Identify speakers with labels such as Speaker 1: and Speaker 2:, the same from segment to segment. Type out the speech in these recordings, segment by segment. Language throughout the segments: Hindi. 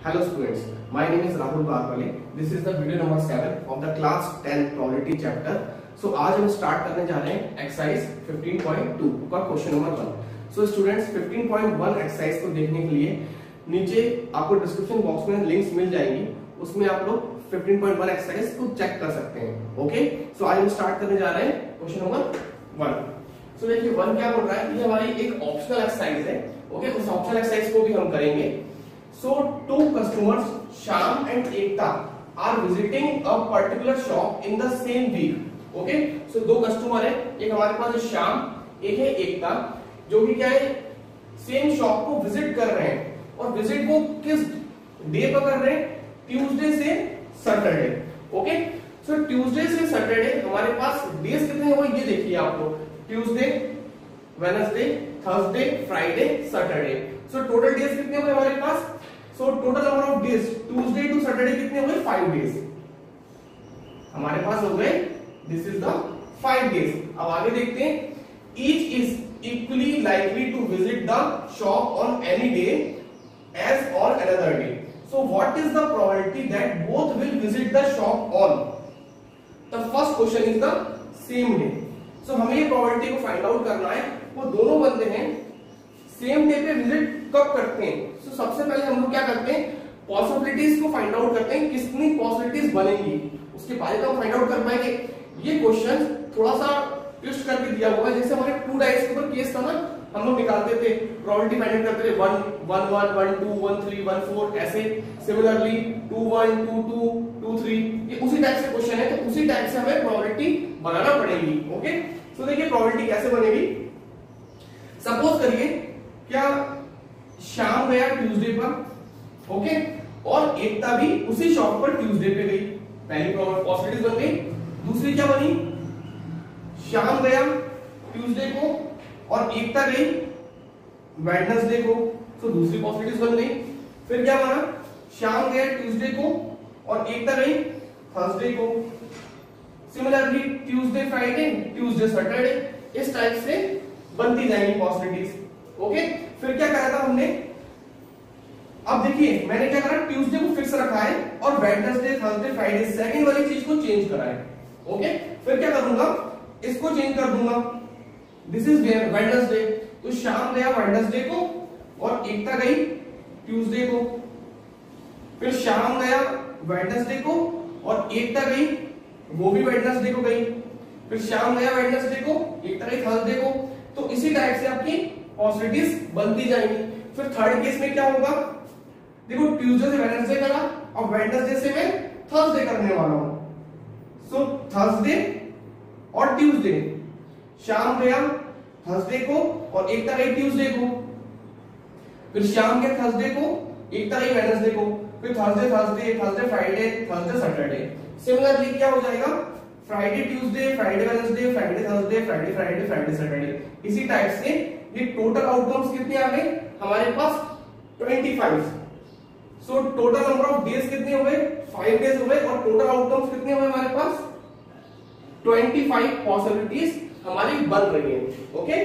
Speaker 1: Hello students, my name is Rahul Barwale. This is the video number 7 of the class 10 probability chapter. So आज हम स्टार्ट करने जा रहे हैं एक्सरसाइज 15.2 का question number 1. So students 15.1 exercise को देखने के लिए नीचे आपको डिस्क्रिप्शन बॉक्स में लिंक्स मिल जाएंगी, उसमें आप लोग 15.1 एक्सरसाइज को चेक कर सकते हैं. ओके, सो आज हम स्टार्ट करने जा रहे हैं क्वेश्चन नंबर 1. सो देखिए 1 क्या बोल रहा है, ये हमारी एक ऑप्शनल एक्सरसाइज है. ओके, उस ऑप्शनल एक्सरसाइज को भी हम करेंगे. So two customers, Shyam and Ekta, are visiting a particular shop in the same week. Okay, so दो कस्टमर है, एक हमारे पास है श्याम, एक है एकता, जो कि क्या है सेम शॉप को विजिट कर रहे हैं. और विजिट वो किस डे पर कर रहे हैं? ट्यूसडे से सैटरडे. ओके, सो ट्यूसडे से सैटरडे हमारे पास डेज कितने हुए ये देखिए आप लोग. Tuesday, Wednesday, Thursday, Friday, Saturday. So total days कितने हुए हमारे पास? So total number of days Tuesday to Saturday कितने हुए? 5 डेज हमारे पास हो गए. This is the 5 days. अब आगे देखते हैं. Each is equally likely to visit the shop on any day as on another day. So what is the probability that both will visit the shop on the first question is the same day. So हमें ये प्रोबेबिलिटी को फाइंड आउट करना है. वो दोनों बंदे हैं, सेम डे पे विजिट कब करते हैं? तो सबसे पहले हम लोग क्या करते हैं, पॉसिबिलिटीज को फाइंड आउट करते हैं, कितनी पॉसिबिलिटीज बनेंगी, उसके बाद हम फाइंड आउट कर पाएंगे. ये क्वेश्चन थोड़ा सा ट्विस्ट करके दिया हुआ है. जैसे हमारे 2 डाइस के ऊपर केस था ना, हम लोग निकालते थे, प्रोबेबिलिटी फाइंड करते थे 1 1 1 1 2 1 3 1 4 ऐसे. सिमिलरली 2 1 2 2 2 3, ये उसी टाइप से क्वेश्चन है, तो उसी टाइप से हमें प्रोबेबिलिटी बनाना पड़ेगी. ओके, तो देखिए प्रोबेबिलिटी कैसे बनेगी. सपोज करिए क्या शाम गया ट्यूसडे पर, ओके, और एकता भी उसी शॉप पर ट्यूसडे पे गई. पहली पॉसिबिलिटी बन गई. दूसरी क्या बनी? शाम गया ट्यूसडे को और एकता गई वेडनेसडे को. तो दूसरी पॉसिबिलिटी बन गई. फिर क्या बना? शाम गया ट्यूसडे को और एकता गई थर्सडे को. Similarly Tuesday Friday, Tuesday Saturday, इस टाइप से बनती जाएंगी पॉसिबिलिटीज. ओके, फिर क्या करा था हमने? अब देखिए मैंने क्या करा, ट्यूसडे को फिक्स रखा है और वेडनेसडे, थर्सडे, फ्राइडे सेकंड वाली चीज को चेंज करा है. ओके, फिर क्या करूंगा, इसको चेंज कर दूंगा. दिस इज वेडनेसडे, तो शाम गया वेडनेसडे को और एकता गई ट्यूसडे को. फिर शाम गया वेडनेसडे को और एकता गई, वो भी वेडनेसडे को गई. फिर शाम गया वेडनेसडे को, एकता गई थर्सडे को. तो इसी टाइप से आपकी पॉसिबिलिटीज बनती जाएंगी. फिर थर्ड केस में क्या होगा, देखो ट्यूसडे से वेडनेसडे करा और वेडनेसडे से मैं थर्सडे करने वाला हूं. सो थर्सडे और ट्यूसडे, शाम गया थर्सडे को और एकता गई ट्यूसडे को. फिर शाम गया थर्सडे को, एकता गई वेडनेसडे को. फिर Thursday Thursday, Thursday Friday, Thursday Saturday. Similarly क्या हो जाएगा, Friday Tuesday, Friday Wednesday, Friday Thursday, Friday Friday, Friday Saturday. इसी टाइप से ये टोटल आउटकम्स कितने आ गए हमारे पास? 25. सो टोटल नंबर ऑफ डेज कितने हुए? 5 डेज हुए. और टोटल आउटकम्स कितने हुए हमारे पास? 25 पॉसिबिलिटीज हमारी बन रही है. ओके,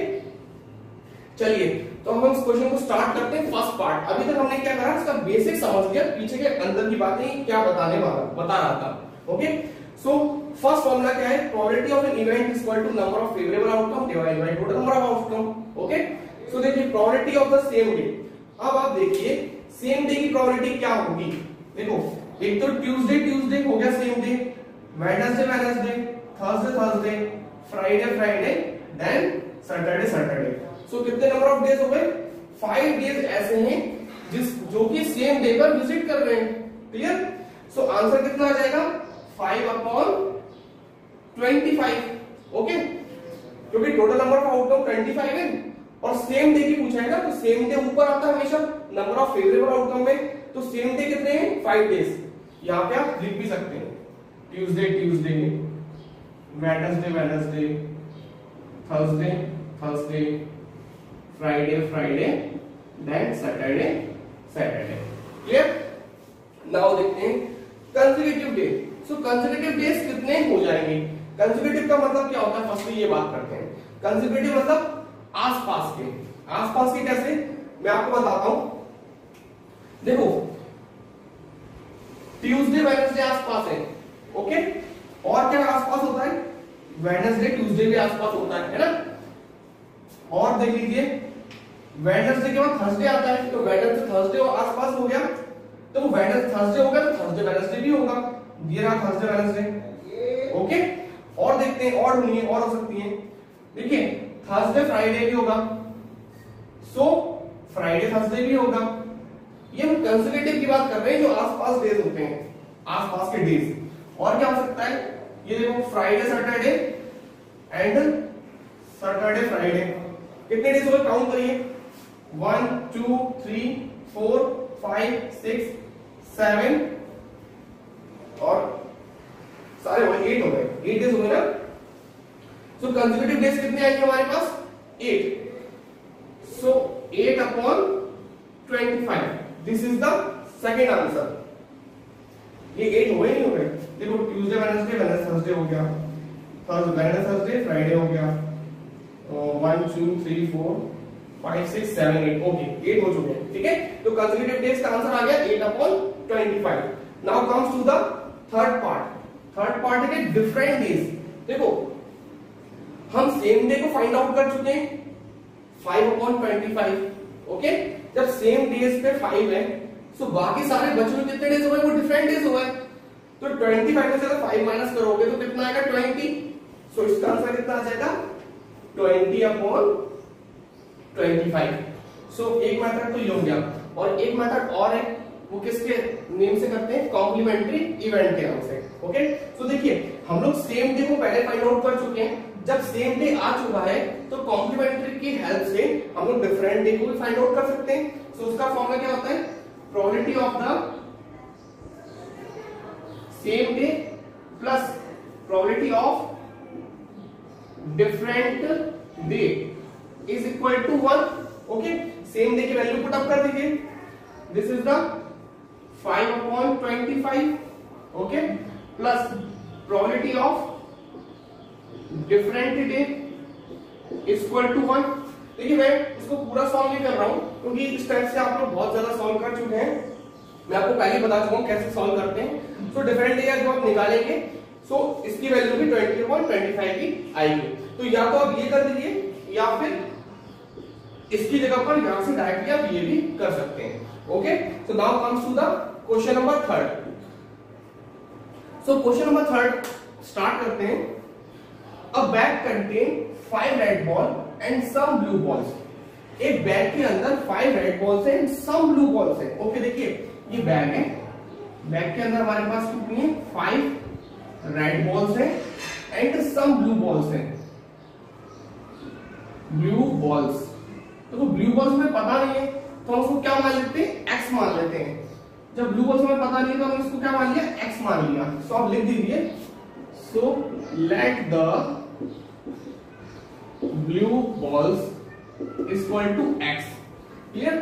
Speaker 1: चलिए तो हम इस क्वेश्चन को स्टार्ट करते हैं. फर्स्ट पार्ट, अभी तक हमने क्या करा, इसका बेसिक समझ लिया, पीछे के अंदर की बातें क्या बता रहा था. ओके, सो फर्स्ट फॉर्मूला क्या है, probability of an event is equal to number of favourable outcome divided by total number of outcome. Okay, so देखिए probability of the same day. अब आप देखिए सेम डे की प्रोबेबिलिटी क्या होगी. देखो एक तो ट्यूसडे ट्यूसडे हो गया same day, Wednesday Wednesday, Thursday Thursday, Friday Friday, then Saturday Saturday. So कितने नंबर ऑफ डेज हो गए? 5 डेज ऐसे हैं जो कि सेम डे पर विजिट कर रहे हैं. क्लियर? सो आंसर कितना आ जाएगा? 5/25. ओके, क्योंकि टोटल नंबर ऑफ आउटकम 25 है और सेम डे की पूछा है ना, तो सेम डे ऊपर आता है हमेशा नंबर ऑफ फेवरेबल आउटकम में. तो सेम डे कितने हैं? 5 डेज. यहां पे आप लिख भी सकते हैं Tuesday Tuesday, Wednesday Wednesday, Thursday Thursday, Friday Friday, then Saturday Saturday. Clear? Now देखते हैं consecutive day. So consecutive days कितने हो जाएंगे? कंसेक्यूटिव का मतलब क्या होता है, फर्स्ट ये बात करते हैं. कंसेक्यूटिव मतलब आसपास के. आसपास के कैसे, मैं आपको बताता हूं. देखो ट्यूसडे वेडनेसडे आसपास है, ओके। और क्या आसपास होता है, वेडनेसडे ट्यूसडे भी आसपास होता है ना। और देख लीजिए वेडनेसडे के बाद थर्सडे आता है, तो वेडनेसडे थर्सडे आसपास हो गया, तो वेडनेसडे थर्सडे हो गया तो थर्सडे वेडनेसडे भी होगा, ये रहा थर्सडे वेडनेसडे, ओके। और देखते हैं और होनी है, और हो सकती है, देखिए थर्सडे फ्राइडे भी होगा, सो फ्राइडे थर्सडे भी होगा। ये हम कंसेक्यूटिव की बात कर रहे हैं, जो आसपास डेज होते हैं, आसपास के डेज। और क्या हो सकता है, ये देखो Friday Saturday and Saturday Friday, कितने डेज हो गए काउंट करिए, 1 2 3 4 5 6 7 और सारे हो गए 8 हो गए, 8 डेज हो गए ना। सो कंसेक्यूटिव डेज कितने आएंगे हमारे पास, 8। सो 8 upon 25, this is the second answer. ये 8 हो गए नहीं हो गए, देखो ट्यूसडे वेडनेसडे वेडनेसडे थर्सडे हो गया, थर्सडे थर्सडे फ्राइडे हो गया, 1 2 3 4 5 6 7 8, ओके 8 हो चुके हैं, ठीक है। तो कंसेक्यूटिव डेज का आंसर आ गया 8 upon 25। Now comes to the third part. Third part है डिफरेंट डेज। देखो हम सेम डे को फाइंड आउट कर चुके हैं 5 अपॉन 25, ओके। जब सेम डेज पे 5 है, सो बाकी सारे बचे हुए कितने डेज हो गए, वो डिफरेंट डेज हो गए। तो 25 में से अगर 5 माइनस करोगे तो कितना आएगा, 20। सो इसका आंसर कितना आ जाएगा, 20 अपॉन 25। सो एक मेथड तो ये हो गया, और एक मेथड और है, वो किसके नेम से करते हैं, कॉम्प्लीमेंट्री इवेंट के नाम से, ओके। सो देखिए हम लोग सेम डे को पहले फाइंड आउट कर चुके हैं, जब सेम डे आ चुका है तो कॉम्प्लीमेंट्री की हेल्प से हम लोग डिफरेंट डे को भी फाइंड आउट कर सकते हैं। सो उसका फॉर्मूला क्या होता है, probability of the same day plus probability of different day is equal to 1, okay. Same day की वैल्यू पुट अप कर दीजिए, this is the 5 upon 25, okay, plus probability of different day is equal to 1। देखिए मैं इसको पूरा सॉल्व नहीं कर रहा हूं, क्योंकि इस टाइप से आप लोग बहुत ज्यादा सॉल्व कर चुके हैं, मैं आपको पहले बता चुका हूं कैसे सॉल्व करते हैं। सो डिफरेंट डे जो आप निकालेंगे, सो इसकी वैल्यू भी 20/25 की आएगी। तो या तो आप ये कर दीजिए, या फिर इसकी जगह पर यहां से डायरेक्टली आप ये भी कर सकते हैं, okay. So now comes to the question number 3। So question number 3 start करते हैं। A bag contain 5 red ball and some blue balls. एक बैग के अंदर 5 रेड बॉल्स हैं, some blue balls हैं, ओके। देखिए ये बैग है, बैग के अंदर हमारे पास कितनी है, 5 रेड बॉल्स हैं एंड some blue balls हैं, ब्लू बॉल्स। तो ब्लू बॉल्स हमें पता नहीं है तो हम उसको क्या मान लेते हैं, x मान लेते हैं। जब ब्लू बॉल्स हमें पता नहीं है तो हम इसको क्या मान लिया, x मान लिया। सो आप लिख दीजिए, so let the blue balls is equal to x. Clear?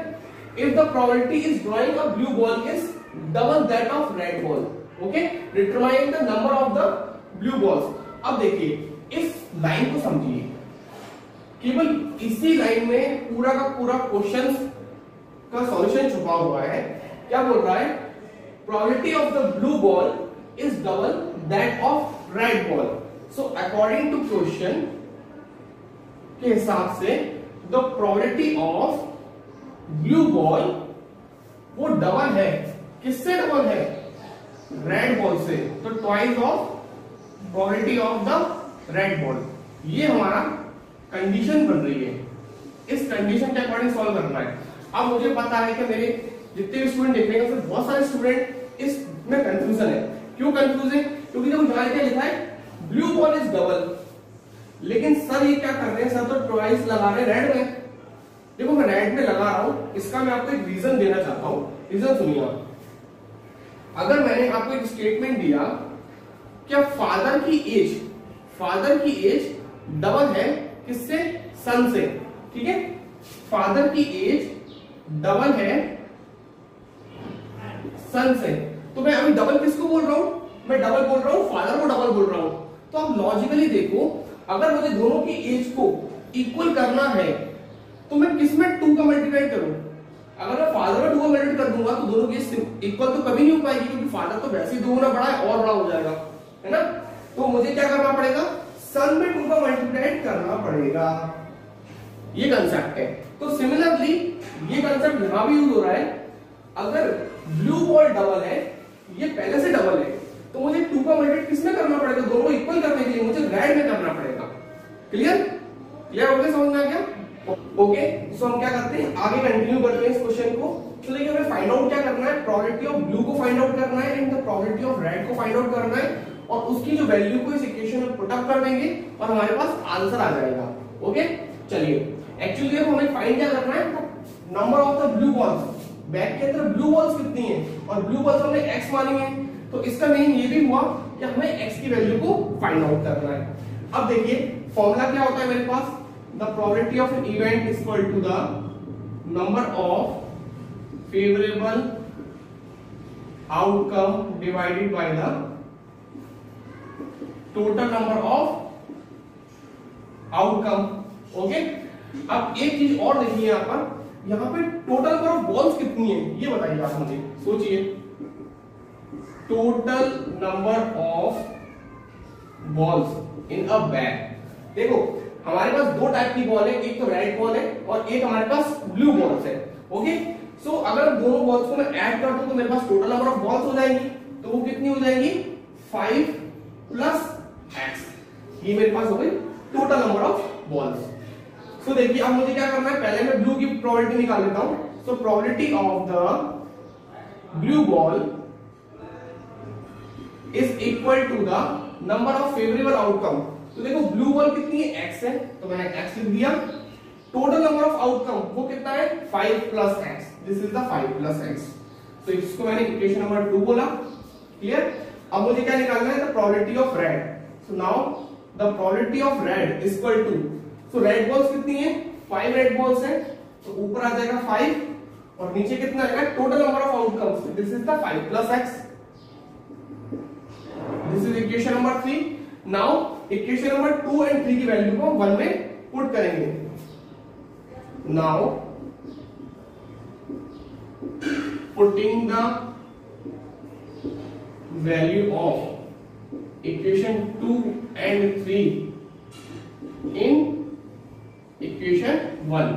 Speaker 1: If the probability is drawing a blue ball is double that of red ball. Okay? Determine the number of the blue balls. अब देखिए इस लाइन को समझिए, केवल इसी लाइन में पूरा का पूरा क्वेश्चन का सॉल्यूशन छुपा हुआ है। क्या बोल रहा है, probability of the blue ball is double that of red ball. So according to question के हिसाब से the probability of blue ball वो डबल है, किससे डबल है, रेड बॉल से। तो twice of probability of the red ball, ये हमारा कंडीशन बन रही है। इस कंडीशन के अकॉर्डिंग सॉल्व करना है। अब मुझे पता है कि मेरे जितने भी स्टूडेंट देख रहे हैं उसमें बहुत सारे स्टूडेंट इसमें कंफ्यूजन है। क्यों कंफ्यूज है, क्योंकि देखो यहाँ क्या लिखा है, ब्लू बॉल इज डबल, लेकिन सर ये क्या कर रहे हैं, सर तो ट्वाइस लगा रहे हैं रेड में। देखो मैं रेड में लगा रहा हूं, इसका मैं आपको एक रीजन देना चाहता हूं, रीजन सुनिए। अगर मैंने आपको एक स्टेटमेंट दिया क्या फादर की एज डबल है किससे, सन से, ठीक है, फादर की एज डबल है सन से, तो मैं अभी डबल किसको बोल रहा हूं, मैं डबल बोल रहा हूं फादर को डबल बोल रहा हूं। तो आप लॉजिकली देखो, अगर मुझे दोनों की एज को इक्वल करना है तो मैं किसमें 2 का मल्टीप्लाई करूं, अगर मैं फादर में 2 को मल्टीप्लाई कर दूंगा तो दोनों की इक्वल तो कभी नहीं हो पाएगी, क्योंकि फादर तो वैसे ही 2 गुना बड़ा है और बड़ा हो जाएगा, है ना। तो मुझे क्या करना पड़ेगा, सन में 2 का मल्टीप्लाई करना पड़ेगा, ये कंसेप्ट है। तो सिमिलरली ये कंसेप्ट यहां भी यूज हो रहा है। अगर ब्लू बॉल डबल है, ये पहले से डबल है, तो मुझे 2 का मल्टीप्लाई किसमें करना पड़ेगा, दोनों को इक्वल करने के लिए मुझे रेड में करना पड़ेगा। क्लियर क्लियर हो गया, समझ में आ गया। ओके, सो हम क्या करते हैं, आगे कंटिन्यू करते हैं इस क्वेश्चन को। तो देखिए हमें फाइंड आउट क्या करना है, प्रोबेबिलिटी ऑफ ब्लू को फाइंड आउट करना है and the probability of red को फाइंड आउट करना है, और उसकी जो वैल्यू को इस इक्वेशन में पुट अप कर देंगे और हमारे पास आंसर आ जाएगा। ओके, चलिए एक्चुअली हमें फाइंड क्या करना है, number of the blue balls, bag के अंदर ब्लू बॉल्स कितनी हैं, और ब्लू बॉल्स हमने x मानी है, तो इसका मीनिंग ये भी हुआ कि हमें x की वैल्यू को फाइंड आउट करना है। अब देखिए फॉर्मूला क्या होता है मेरे पास, the probability of an event is equal to the number of favourable outcome divided by the total number of outcome. Okay, अब एक चीज और देखिए यहाँ पे टोटल नंबर ऑफ बॉल्स कितनी है ये बताइए आप मुझे, सोचिए total number of balls in a bag. देखो हमारे पास 2 टाइप की बॉल है, एक तो रेड बॉल है और एक हमारे पास ब्लू बॉल्स है। ओके, सो अगर दोनों बॉल्स को मैं ऐड कर दूं तो मेरे पास टोटल नंबर ऑफ बॉल्स हो जाएंगी, तो वो कितनी हो जाएंगी 5 प्लस x, ये मेरे पास हो गई टोटल नंबर ऑफ बॉल्स। सो देखिए अब मुझे क्या करना है, पहले मैं ब्लू की प्रोबेबिलिटी निकाल लेता हूं। So probability of the blue ball is equal to the number of favourable outcome. तो देखो ब्लू बॉल कितनी है, x है, तो मैंने x लिख दिया। टोटल नंबर ऑफ आउटकम वो कितना है 5 plus x, this is the 5 plus x। तो इसको मैंने इक्वेशन नंबर 2 बोला। क्लियर, अब मुझे क्या निकालना है, the probability of red. So now the probability of red is equal to, so red balls कितनी है 5 रेड बॉल्स है, तो ऊपर आ जाएगा 5 और नीचे कितना आएगा total number of outcomes, this is the 5 plus x। This is equation number 3। Now equation number 2 and 3 की वैल्यू को 1 में पुट करेंगे। Now putting the value of equation 2 and 3 in equation 1।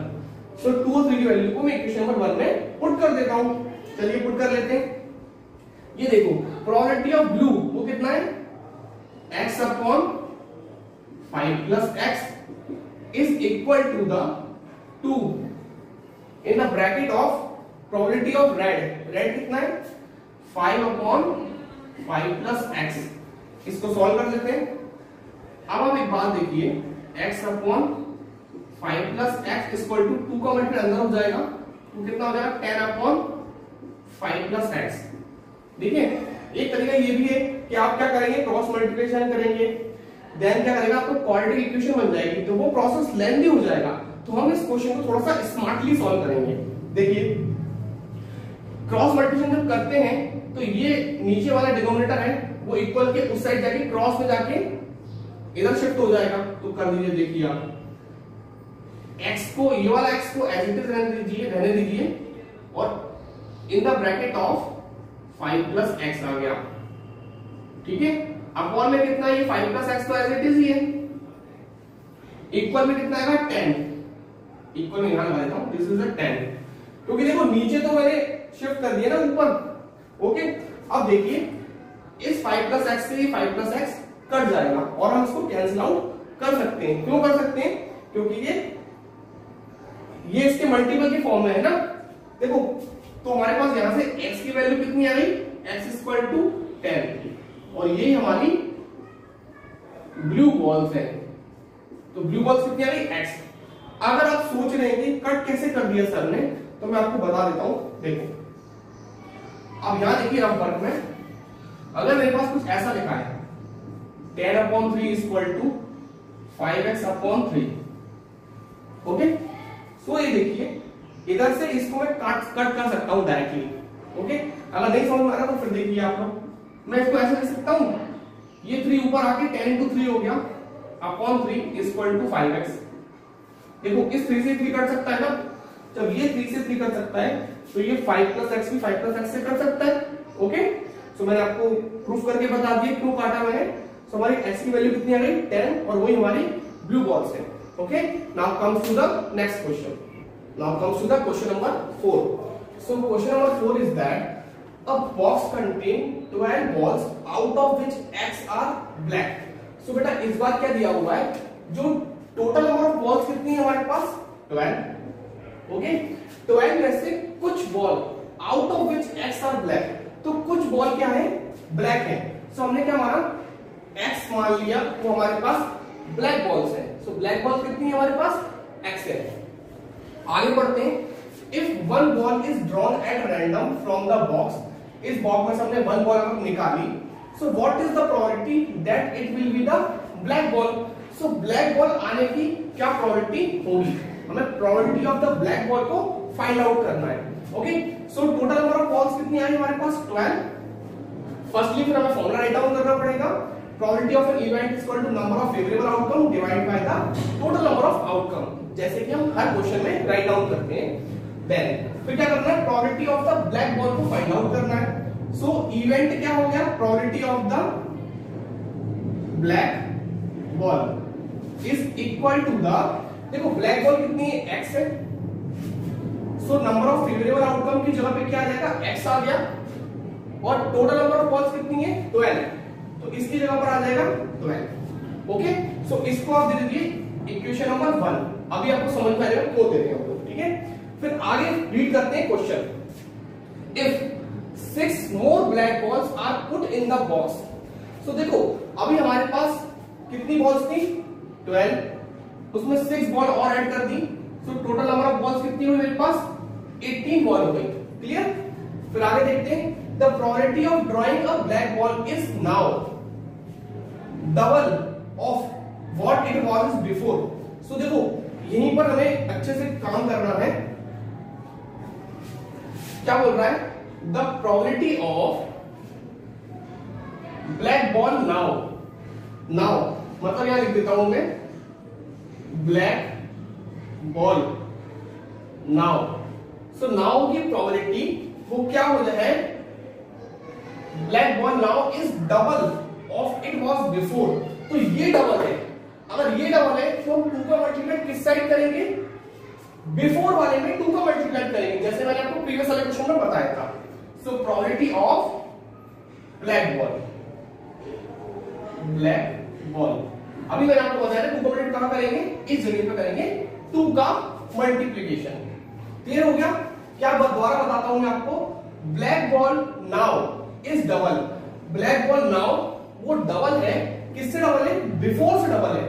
Speaker 1: सो 2 और 3 की वैल्यू को मैं इक्वेशन नंबर 1 में पुट कर देता हूं। चलिए पुट कर लेते हैं। ये देखो प्रोबेबिलिटी ऑफ ब्लू वो कितना है x upon 5 plus x is equal to the 2 in the bracket of probability of red. Red कितना है 5 अपॉन 5 प्लस x। इसको सॉल्व कर लेते हैं। अब आप एक बात देखिए, x upon 5 plus x equal to 2 का मल्टीप्लाई अंदर हो जाएगा, तो कितना हो जाएगा 10 अपॉन 5 प्लस x। देखिए एक तरीका ये भी है कि आप क्या करेंगे, क्रॉस मल्टीप्लिकेशन करेंगे, देन क्या करेगा आपको क्वाड्रेटिक इक्वेशन बन जाएगी, तो वो प्रोसेस लेंथी हो जाएगा। तो हम इस क्वेश्चन को थोड़ा सा स्मार्टली सॉल्व करेंगे। देखिए क्रॉस मल्टीप्लिकेशन जब करते हैं तो ये नीचे वाला डिनोमिनेटर है वो इक्वल के उस साइड जाके क्रॉस में जाके इधर शिफ्ट हो जाएगा। तो कर दीजिए, देखिए आप x को, ये वाला x को एज इट इज रहने दीजिए और इन the bracket of 5 plus x आ गया, ठीक है। अपॉन में कितना है, ये 5 प्लस x तो एज इट इज ही है, इक्वल में कितना आएगा 10, इक्वल में यहां लगा देता हूं, दिस इज अ 10, क्योंकि देखो नीचे तो मैंने शिफ्ट कर दिया ना ऊपर। ओके, अब देखिए इस 5 प्लस x से ये 5 प्लस x कट जाएगा और हम इसको कैंसिल आउट कर सकते हैं। क्यों कर सकते हैं, क्योंकि ये इसके मल्टीपल के फॉर्म में है ना। देखो तो हमारे पास यहां से x की वैल्यू कितनी आ गई, x इक्वल टू 10, और ये हमारी ब्लू बॉल्स है, तो ब्लू बॉल्स कितनी आ गई x। अगर आप सोच रहे हैं कि कट कैसे कर दिया सर ने, तो मैं आपको बता देता हूं। देखो अब यहां देखिए रफ वर्क में अगर मेरे पास कुछ ऐसा लिखा है 10 upon 3 equal to 5x upon 3, okay. So ये देखिए इधर से इसको मैं कट कर सकता हूं डायरेक्टली। ओके, अगर नहीं समझ में आ रहा तो फिर देखिए आप लोग, मैं इसको ऐसे लिख सकता हूं, ये 3 ऊपर आके 10 into 3 हो गया अपॉन 3 इक्वल टू 5x। देखो इस 3 से 3 कट सकता है ना, जब ये 3 से 3 कर सकता है तो ये 5 प्लस एक्स भी 5 प्लस एक्स से कर सकता है। ओके, सो मैंने आपको प्रूफ करके बता दिया क्यों काटा मैंने। सो हमारी एक्स की वैल्यू कितनी आ गई 10 और वही हमारी ब्लू बॉल्स है। Okay, now comes to the next question. Now comes to the question number 4। So question number 4 is that a box contain 12 balls out of which x are black। सो बेटा इस बार क्या दिया हुआ है, जो टोटल नंबर ऑफ बॉल्स कितनी है हमारे पास 12। ओके, 12 में से कुछ ball out of which x are black, तो कुछ बॉल क्या है ब्लैक है। सो हमने क्या माना x मान लिया, वो हमारे पास ब्लैक बॉल्स है। सो ब्लैक बॉल कितनी है हमारे पास x है। आगे बढ़ते हैं। If one ball is drawn at random from the box, इस बॉक्स में से हमने वन बॉल अगर निकाली, सो what is the probability that it will be the black ball. So black ball आने की क्या प्रोबेबिलिटी होगी, हमें probability of the black ball को फाइंड आउट करना है। Okay, so total number of balls कितनी आई हमारे पास 12। फर्स्टली फिर हमें फॉर्मूला राइट डाउन करना पड़ेगा। Probability of an event is equal to number of favourable outcome divided by the total number of outcome, जैसे कि हम हर क्वेश्चन में राइट डाउन करते हैं। देन फिर क्या करना है, probability of the black ball को फाइंड आउट करना है। सो इवेंट क्या हो गया, probability of the black ball is equal to the, देखो ब्लैक बॉल कितनी है x है, so number of favourable outcome की जगह पे क्या आ जाएगा x आ गया, और टोटल नंबर ऑफ बॉल्स कितनी है 12, तो इसकी जगह पर आ जाएगा 12। ओके, सो इसको आप दे दीजिए इक्वेशन नंबर 1। अभी आपको समझ में आ जाएगा क्यों दे रहे हैं, ठीक है। फिर आगे रीड करते हैं question. If 6 more black balls are put in the box, so देखो अभी हमारे पास कितनी बॉल्स थी 12, उसमें 6 बॉल और ऐड कर दी, so total number of balls कितनी हुई मेरे पास 18 बॉल हो गई। क्लियर। फिर आगे देखते हैं, the probability of drawing a black ball is now double of what it was before. So देखो यहीं पर हमें अच्छे से काम करना है। क्या बोल रहा है, the probability of black ball now, now मतलब यहां लिख देता हूं मैं black ball now. So now की प्रोबेबिलिटी वो क्या हो जाए, black ball now is double of it was before. तो ये डबल है, अगर ये डबल है तो हम 2 का मल्टीप्लाई किस साइड करेंगे, बिफोर वाले में 2 का मल्टीप्लाई करेंगे, जैसे मैंने आपको प्रीवियस वाले क्वेश्चन में बताया था। सो probability of black ball, black ball अभी मैंने आपको बताया था 2 का मल्टीप्लाई कहां करेंगे, इस जगह पे करेंगे 2 का मल्टीप्लिकेशन। क्लियर हो गया। क्या दोबारा बताता हूं मैं आपको, black ball now is double, black ball now वो डबल है, किससे डबल है, बिफोर से डबल है।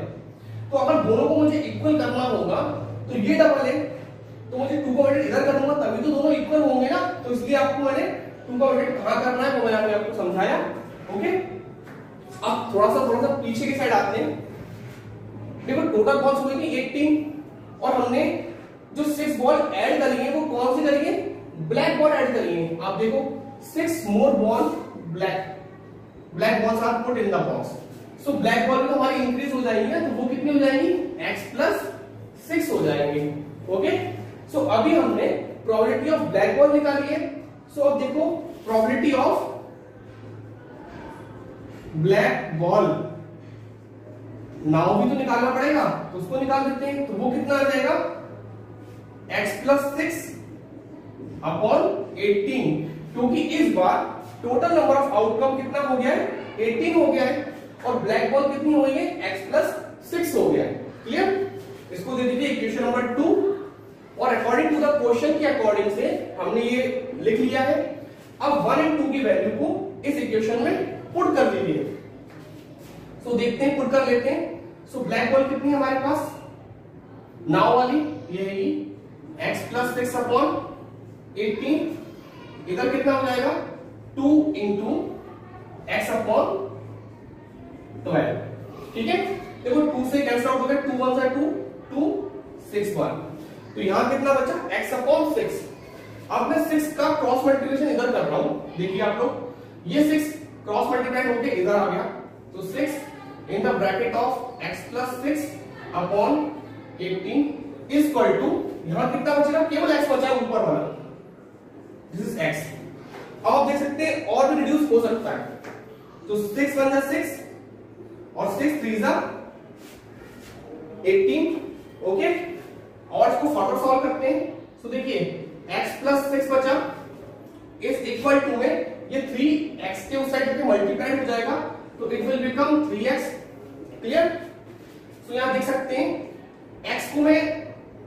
Speaker 1: तो अगर दोनों को मुझे इक्वल करना होगा तो ये डबल है, तो मुझे 2 का मल्टीप्लाई इधर करूंगा तभी तो दोनों इक्वल होंगे ना, तो इसलिए आपको मैंने 2 का मल्टीप्लाई कहां करना है वो मैंने आपको समझाया। ओके, अब थोड़ा सा पीछे की साइड आते हैं। देखो टोटल बॉल्स हुई थी 18 और हमने जो 6 बॉल ऐड करी है वो कौन सी करी है, ब्लैक बॉल ऐड करी है। आप देखो 6 more ball black balls are put in the box. So black ball भी हमारी इंक्रीज हो जाएगी ना, तो वो कितनी हो जाएगी x प्लस 6 हो जाएंगे। ओके, सो अभी हमने प्रोबेबिलिटी ऑफ ब्लैक बॉल निकाली है। सो अब देखो probability of black ball now भी तो निकालना पड़ेगा, तो उसको निकाल देते हैं। तो वो कितना आ जाएगा x प्लस 6 अपॉन 18, क्योंकि इस बार टोटल नंबर ऑफ आउटकम कितना हो गया है 18 हो गया है, और ब्लैक बॉल कितनी हो गई है x प्लस 6 हो गया है। क्लियर। इसको दे दीजिए इक्वेशन नंबर 2, और अकॉर्डिंग टू द क्वेश्चन के अकॉर्डिंग से हमने ये लिख लिया है। अब 1 और 2 की वैल्यू को इस इक्वेशन में पुट कर दीजिए। सो देखते हैं, पुट कर लेते हैं। सो ब्लैक बॉल कितनी है हमारे पास नाउ वाली, ये है x प्लस 6 अपॉन 18, इधर कितना हो जाएगा 2 इंटू x अपॉन 12। ठीक है, देखो 2 से कैंसिल आउट हो गया, 2 1 से 2 2 6 1, तो यहां कितना बचा x अपॉन 6। अब मैं 6 का क्रॉस मल्टीप्लिकेशन इधर कर रहा हूं, देखिए आप लोग, ये 6 क्रॉस मल्टीप्लाई होके इधर आ गया, तो 6 in the bracket of x plus 6 upon 18 is equal to, यहां कितना बचेगा, केवल x बचा है ऊपर वाला, दिस इज x। अब आप देख सकते हैं और भी रिड्यूस हो सकता है, तो 6 1 जा 6 और 6 3 जा 18, ओके। और इसको फर्दर सॉल्व करते हैं, तो देखिए x प्लस 6 बचा इज इक्वल टू में ये 3x के उस साइड पे मल्टीप्लाई हो जाएगा, तो it will become 3x, clear. तो यहां देख सकते हैं x को मैं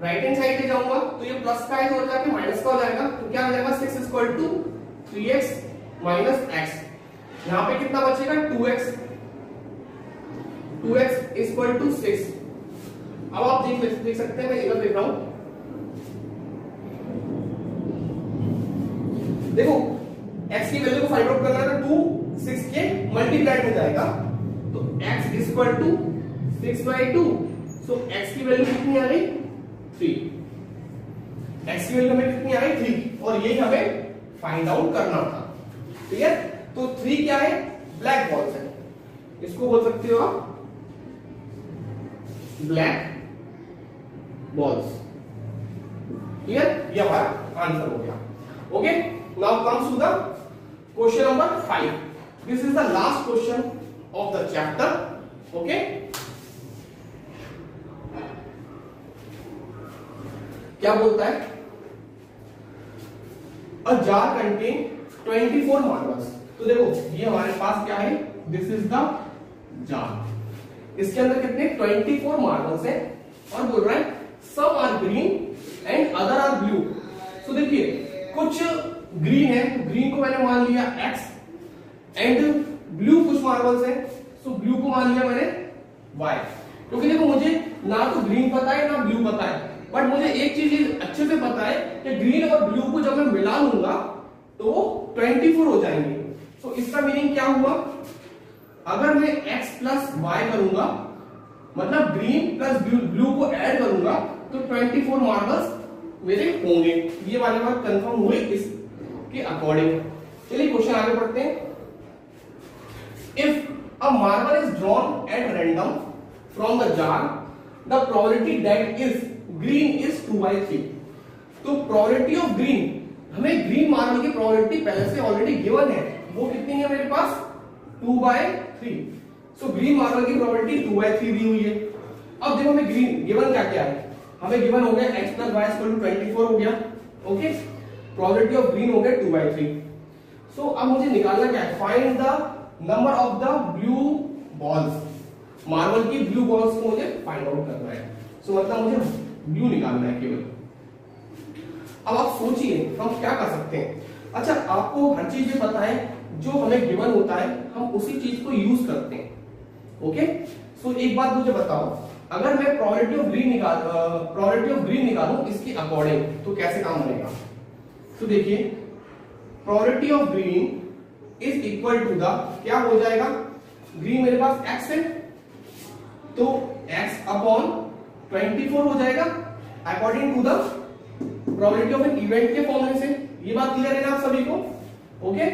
Speaker 1: राइट हैंड साइड ले जाऊंगा तो ये प्लस का है और जाके माइनस का हो जाएगा, तो क्या हो जाएगा 6 equal to 3x minus x। यहां पे कितना बचेगा 2x, 2x इक्वल टू 6। अब आप देख सकते हैं, मैं इधर देख रहा हूं, देखो x की वैल्यू को फाइंड आउट करना है तो 2 6 के मल्टीप्लाई हो जाएगा, तो x equal to 6/2, so x की वैल्यू कितनी आ गई 3, x की वैल्यू हमें कितनी आ गई 3, और यही हमें फाइंड आउट करना था, क्लियर। तो 3 क्या है, ब्लैक बॉल्स है, इसको बोल सकते हो आप ब्लैक बॉल्स, क्लियर। ये हमारा आंसर हो गया, okay. Now comes to the question number 5, this is the last question of the chapter, okay. क्या बोलता है, अ जार कंटेन 24 मार्बल्स। तो देखो ये हमारे पास क्या है, दिस इज द जार, इसके अंदर कितने 24 मार्बल्स हैं, और बोल रहा है some are green and other are blue. तो देखिए कुछ ग्रीन है, तो ग्रीन को मैंने मान लिया x, एंड ब्लू कुछ मार्बल्स है, तो ब्लू को मान लिया मैंने y, क्योंकि देखो मुझे ना तो ग्रीन पता है ना ब्लू पता है, बट मुझे एक चीज अच्छे से पता है कि ग्रीन और ब्लू को जब मैं मिला लूंगा तो 24 हो जाएंगे। तो इसका मीनिंग क्या हुआ, अगर मैं x प्लस y करूंगा, मतलब ग्रीन प्लस ब्लू को ऐड करूंगा, तो 24 मार्बल्स मेरे होंगे। ये वाली बात कंफर्म हुई इसके अकॉर्डिंग। चलिए क्वेश्चन आगे बढ़ते हैं। If a marble is drawn at random from the jar, the probability that is green is 2/3। तो प्रोबेबिलिटी ऑफ ग्रीन, हमें ग्रीन मार्बल की प्रोबेबिलिटी पहले से ऑलरेडी गिवन है, वो कितनी है मेरे पास 2/3। सो ग्रीन मार्बल की प्रोबेबिलिटी 2/3 दी हुई है। अब देखो हमें ग्रीन गिवन क्या क्या है, हमें गिवन हो गया x plus y equal to 24 हो गया, ओके। प्रोबेबिलिटी ऑफ ग्रीन हो गया 2/3। सो अब मुझे निकालना क्या है, find the number of the blue balls, marble की ब्लू बॉल्स को मुझे फाइंड आउट करना है। सो मतलब मुझे ब्लू निकालना है केवल। अब आप सोचिए हम क्या कर सकते हैं। अच्छा, आपको हर चीज ये पता है, जो हमें गिवन होता है हम उसी चीज को यूज करते हैं, ओके। सो एक बात मुझे बताओ, अगर मैं प्रोबेबिलिटी ऑफ ग्रीन निकालूं इसके अकॉर्डिंग तो कैसे काम बनेगा। तो देखिए probability of green is equal to the, क्या हो जाएगा, ग्रीन मेरे पास x है तो x अपॉन 24 हो जाएगा according to the probability of an event के फॉर्मूले से। ये बात क्लियर है ना आप सभी को, ओके।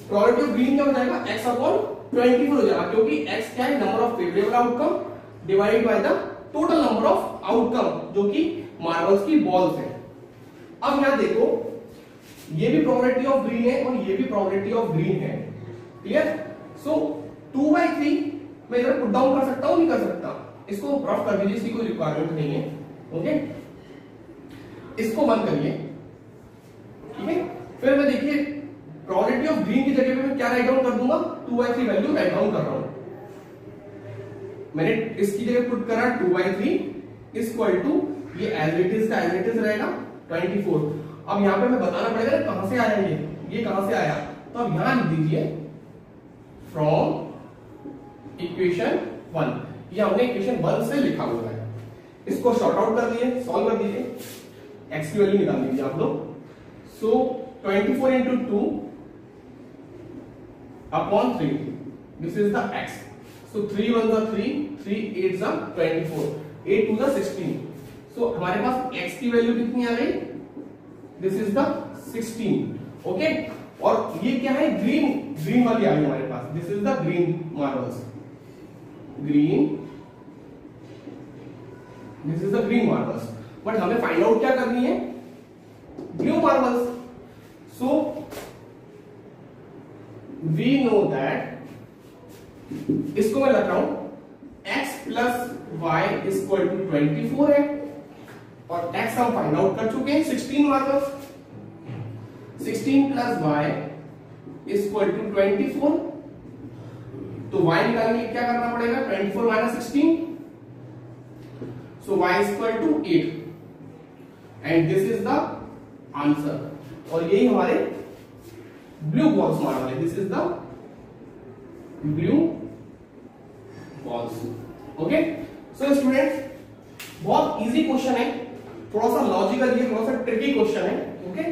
Speaker 1: प्रोबेबिलिटी ऑफ ग्रीन क्या हो जाएगा, x अपॉन 24 हो जाएगा, क्योंकि x क्या है, number of favourable outcome divided by the total number of outcome, जो कि मार्बल्स की बॉल्स है। अब यहां देखो ये भी प्रोबेबिलिटी ऑफ ग्रीन है और ये भी प्रोबेबिलिटी ऑफ ग्रीन है, क्लियर। सो 2/3 मैं इधर पुट डाउन कर सकता हूं, नहीं कर सकता, इसको रफ कर दीजिए, इसकी कोई रिक्वायरमेंट नहीं है, ओके। इसको बंद करिए, ठीक है। फिर मैं देखिए प्रोबेबिलिटी ऑफ ग्रीन की जगह पे मैं क्या राइट डाउन कर दूंगा, 2/3 वैल्यू राइट डाउन कर रहा हूं। मैंने इसकी जगह पुट करा 2/3 इक्वल टू, ये एज इट इज का एज इट इज रहेगा 24। अब यहां पे मैं बताना पड़ेगा ना कहां से आया ये कहां से आया, तो अब यहां लिख दीजिए फ्रॉम इक्वेशन 1, ये हमने इक्वेशन 1 से लिखा हुआ है। इसको शॉर्ट आउट कर दिए, सॉल्व कर दीजिए, x की वैल्यू निकाल दीजिए आप लोग। सो 24 into 2 upon 3, this is the x। So 3 1 the 3, 3 8 the 24, 8 2 the 16। सो हमारे पास x की वैल्यू कितनी आ गई, दिस इज द 16, ओके। और ये क्या है, ग्रीन वाली आ गई हमारे पास, this is the green marbles, green this is the green marbles, but हमें फाइंड आउट क्या करनी है, blue marbles. So we know that, इसको मैं लिख रहा हूं x plus Y equal to 24 है, और x हम फाइंड आउट कर चुके हैं 16 marbles. 16 plus Y equal to 24, तो y निकालने के लिए क्या करना पड़ेगा, 24 minus 16, so y equal to 8, and this is the answer. और यही हमारे ब्लू बॉल्स मार्बल है. This is the blue balls. Okay, so students बहुत इजी क्वेश्चन है, थोड़ा सा लॉजिकल, ये थोड़ा सा ट्रिकी क्वेश्चन है. ओके,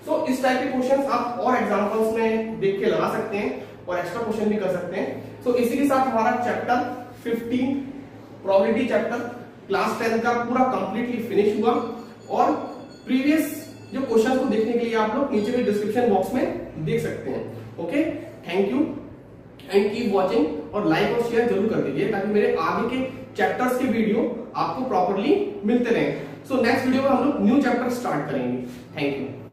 Speaker 1: सो इस टाइप के क्वेश्चंस आप और एग्जांपल्स में देख के लगा सकते हैं और एक्स्ट्रा क्वेश्चन भी कर सकते हैं. सो इसी के साथ हमारा चैप्टर 15 प्रोबेबिलिटी चैप्टर क्लास 10 का पूरा कंप्लीटली फिनिश हुआ. और प्रीवियस जो क्वेश्चन को देखने के लिए आप लोग नीचे के डिस्क्रिप्शन बॉक्स में देख सकते हैं. Okay, thank you and keep watching, और लाइक और शेयर जरूर कर दीजिए ताकि मेरे आगे के चैप्टर्स के वीडियो आपको प्रॉपर्ली मिलते रहें. सो नेक्स्ट वीडियो में हम लोग न्यू चैप्टर स्टार्ट करेंगे. Thank you.